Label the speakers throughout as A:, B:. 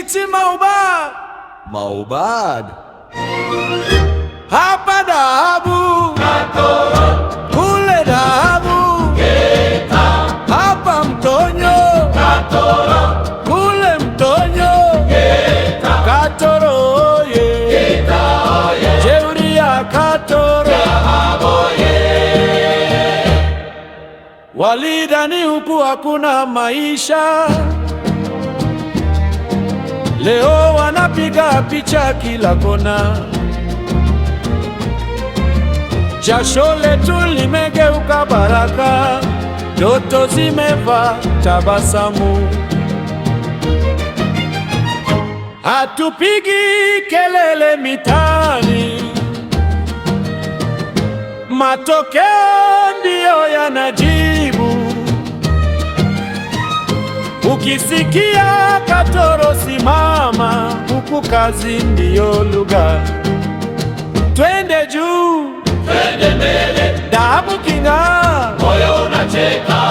A: Iti Maubad,
B: Maubad.
A: hapa dhahabu, kule dhahabu, hapa mtonyo, kule mtonyo, Katoro oye, jeuri ya Katoro. Walidhani huku hakuna maisha, leo wanapiga picha kila kona. Jasho letu limegeuka baraka, ndoto zimevaa tabasamu. Hatupigi kelele mitaani, matokeo ndiyo yanajibu. Ukisikia Katoro simama, huku kazi ndiyo lugha. Twende juu,
C: twende mbele,
A: dhahabu king'aa,
C: moyo unacheka.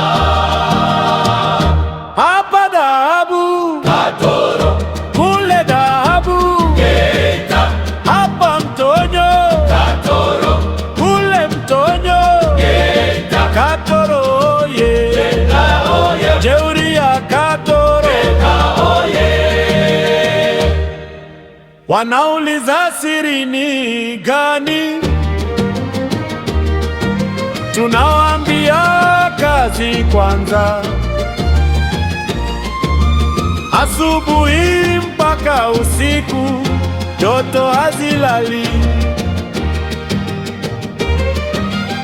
A: hapa dhahabu,
C: Katoro,
A: kule dhahabu,
C: Geita,
A: hapa mtonyo,
C: Katoro,
A: kule mtonyo,
C: Geita,
A: Katoro oye,
C: Geita oye,
A: jeuri ya Katoro.
C: Geita oye.
A: Wanauliza siri ni gani? Tunawaambia kazi kwanza, asubuhi mpaka usiku, ndoto hazilali.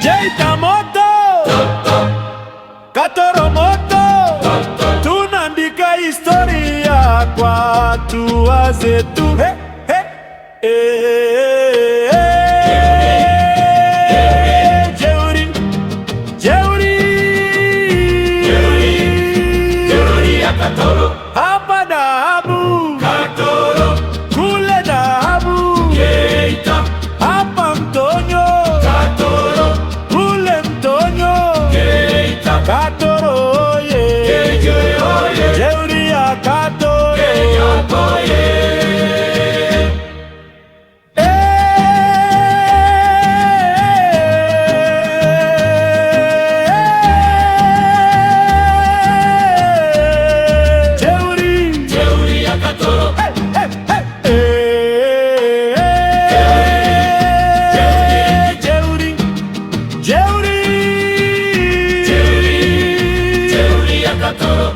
A: Geita moto, Katoro moto, tunaandika historia kwa hatua zetu. Jeuri, jeuri,
C: Jeuri ya Katoro,
A: hapa dhahabu,
C: Katoro,
A: kule dhahabu,
C: Geita,
A: hapa mtonyo,
C: Katoro,
A: kule mtonyo,
C: Geita,
A: Katoro oye,
C: Geita oye,
A: jeuri ya Katoro.
C: Geita oye. Jeuri ya Katoro,
A: Jeuri
C: Jeuri ya Katoro.